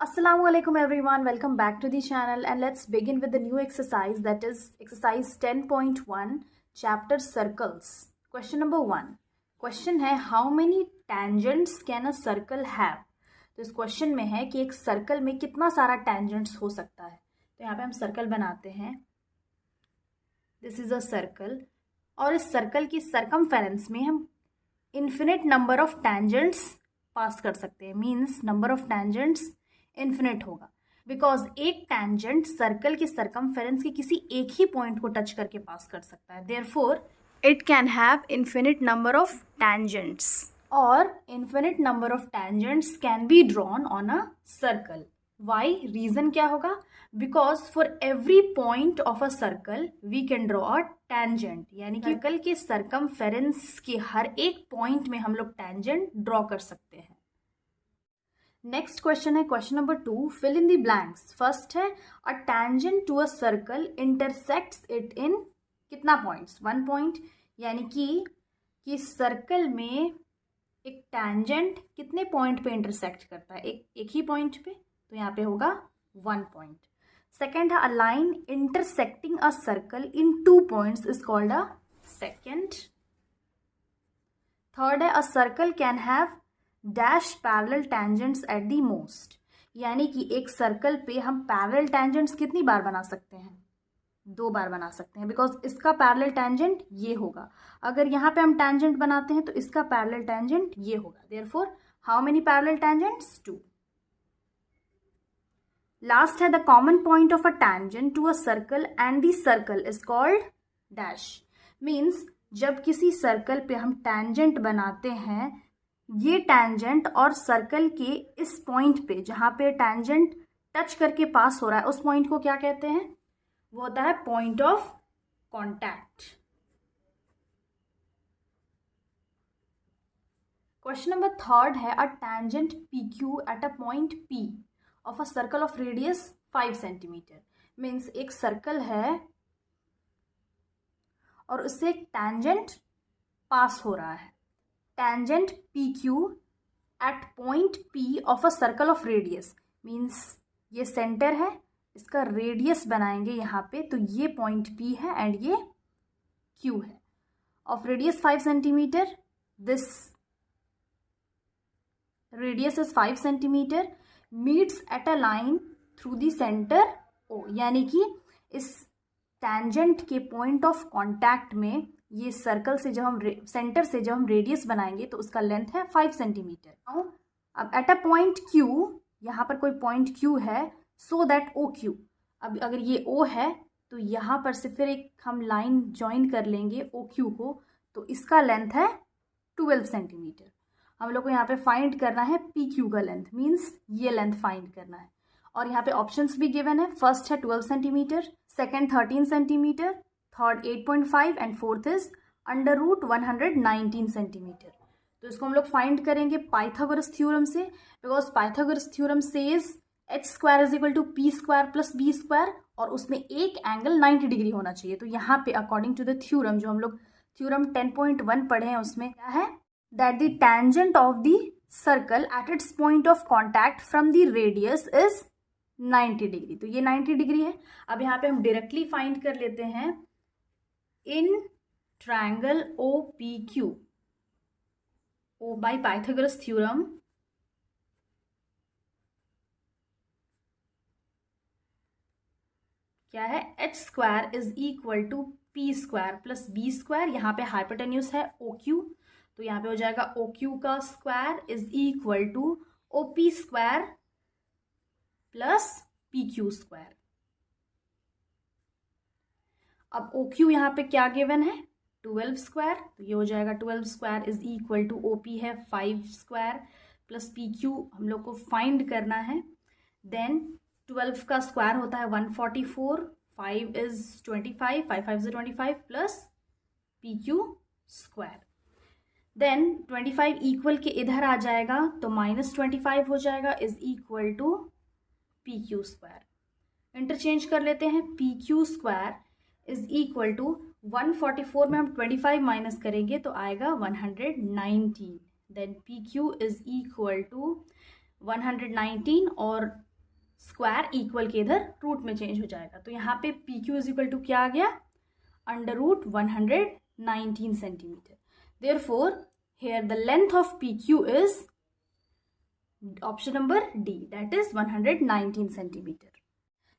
Assalamualaikum everyone, welcome back to the channel and let's begin with the new exercise, that is exercise 10.1 chapter circles. Question number 1. Question है how many tangents can a circle have? तो इस question में है कि एक circle में कितना सारा tangents हो सकता है. तो यहाँ पे हम सर्कल बनाते हैं. दिस इज अ सर्कल और इस सर्कल की सर्कमफेरेंस में हम इन्फिनिट नंबर ऑफ tangents पास कर सकते हैं. Means number of tangents infinite होगा बिकॉज एक टैंजेंट सर्कल के सर्कमफेरेंस के किसी एक ही पॉइंट को टच करके पास कर सकता है. Therefore it can have infinite number of tangents और infinite number of tangents can be drawn on a circle. Why? Reason क्या होगा? Because for every point of a circle we can draw a tangent. यानी कि circle के circumference के हर एक point में हम लोग टैंजेंट ड्रॉ कर सकते हैं. नेक्स्ट क्वेश्चन है question number 2. Fill in the blanks. First है a tangent to a circle intersects it in कितना पॉइंट्स? 1 पॉइंट. यानी कि सर्कल में एक टैंजेंट कितने पॉइंट पे इंटरसेक्ट करता है? एक ही पॉइंट पे. तो यहाँ पे होगा 1 पॉइंट. सेकेंड है a line intersecting a circle in 2 points is called a secant. Third है a circle can have dash parallel tangents at the most. यानी कि एक सर्कल पे हम पैरेलल टेंजेंट्स कितनी बार बना सकते हैं? 2 बार बना सकते हैं बिकॉज इसका पैरेलल टेंजेंट ये होगा. अगर यहाँ पे हम टेंजेंट बनाते हैं तो इसका पैरेलल टेंजेंट ये होगा. Therefore how many parallel tangents? 2. Last है the common point of a tangent to a circle and the circle is called dash. Means जब किसी सर्कल पे हम टेंजेंट बनाते हैं, ये टैंजेंट और सर्कल के इस पॉइंट पे जहाँ पे टैंजेंट टच करके पास हो रहा है उस पॉइंट को क्या कहते हैं? वो होता है point of contact. Question number 3 है a tangent P Q at a point P of a circle of radius 5 centimetre. Means एक सर्कल है और उससे एक टैंजेंट पास हो रहा है. tangent PQ at point P of a circle of radius means ये सेंटर है, इसका रेडियस बनाएंगे यहाँ पे. तो ये पॉइंट P है एंड ये Q है. Of radius 5 centimetre. This radius is 5 centimetre meets at a line through the centre O. यानी कि इस टैंजेंट के पॉइंट ऑफ कॉन्टैक्ट में ये सर्कल से जब हम सेंटर से जब हम रेडियस बनाएंगे तो उसका लेंथ है 5 सेंटीमीटर. अब एट अ पॉइंट Q, यहाँ पर कोई पॉइंट Q है, सो दैट OQ. अब अगर ये O है तो यहाँ पर से फिर एक हम लाइन ज्वाइन कर लेंगे OQ को, तो इसका लेंथ है 12 सेंटीमीटर. हम लोग को यहाँ पे फाइंड करना है PQ का लेंथ. मीन्स ये लेंथ फाइंड करना है. और यहाँ पे ऑप्शंस भी गिवन है. फर्स्ट है 12 centimetre, second 13 centimetre, third 8.5 and fourth is under root 119 centimetre. तो इसको हम लोग फाइंड करेंगे पाइथागोरस थ्योरम से. Because Pythagoras theorem says h square is equal to p square plus b square और उसमें एक एंगल 90 डिग्री होना चाहिए. तो यहाँ पे अकॉर्डिंग टू द थ्योरम, जो हम लोग थ्योरम 10.1 पढ़े हैं, उसमें क्या है? That the tangent of the circle at its point of contact from the radius is 90 degree. तो ये 90 डिग्री है. अब यहाँ पे हम डायरेक्टली फाइंड कर लेते हैं in triangle OPQ by Pythagoras theorem. क्या है? h square is equal to p square plus b square. यहाँ पे हाइपोटेन्यूस है OQ, तो यहाँ पे हो जाएगा OQ का square is equal to OP square plus PQ square. अब OQ यहाँ पे क्या गिवन है? 12 स्क्वायर. तो ये हो जाएगा 12 square is equal to OP है 5 स्क्वायर प्लस PQ हम लोग को फाइंड करना है. देन 12 का स्क्वायर होता है 144, 5 is 25, 5 5 is 25 plus PQ square. Then 25 equal के इधर आ जाएगा तो -25 हो जाएगा is equal to PQ square. Interchange कर लेते हैं. PQ square is equal to 144 में हम 25 माइनस करेंगे तो आएगा 119. Then PQ is equal to 119 और स्क्वायर इक्वल के इधर रूट में चेंज हो जाएगा, तो यहाँ पे P Q is equal to क्या आ गया, under root 119 centimetre. Therefore here the length of P Q is option number D, that is 119 centimetre.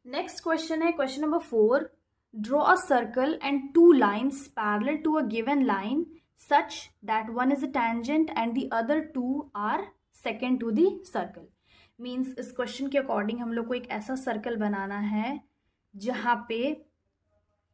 Next question है question number 4. Draw a circle and two lines parallel to a given line such that one is a tangent and the other two are secant to the circle. Means इस question के according हम लोग को एक ऐसा circle बनाना है जहाँ पे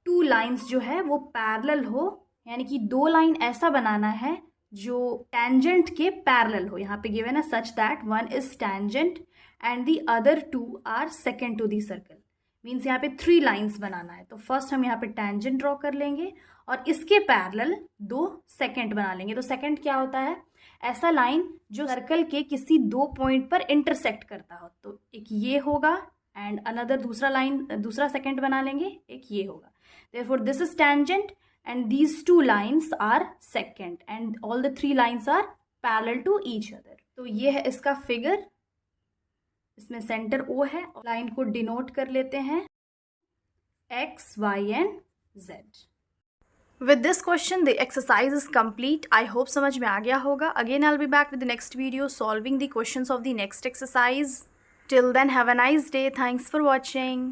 टू लाइन्स जो है वो पैरेलल हो, यानी कि दो लाइन ऐसा बनाना है जो टेंजेंट के पैरेलल हो. यहाँ पे गिवन है such that one is tangent and the other two are secant to the circle. Means यहाँ पे 3 लाइन्स बनाना है. तो फर्स्ट हम यहाँ पे टेंजेंट ड्रॉ कर लेंगे और इसके पैरेलल 2 सेकेंड बना लेंगे. तो सेकेंड क्या होता है, ऐसा लाइन जो सर्कल के किसी 2 पॉइंट पर इंटरसेक्ट करता हो. तो एक ये होगा एंड अनदर दूसरा सेकेंड बना लेंगे, एक ये होगा. Therefore this is tangent and these 2 lines are secant and all the 3 lines are parallel to each other. तो ये है इसका फिगर. इसमें सेंटर O है. लाइन को डिनोट कर लेते हैं X, Y and Z. With this question the exercise is complete. I hope समझ में आ गया होगा. Again I'll be back with the next video solving the questions of the next exercise. Till then have a nice day. Thanks for watching.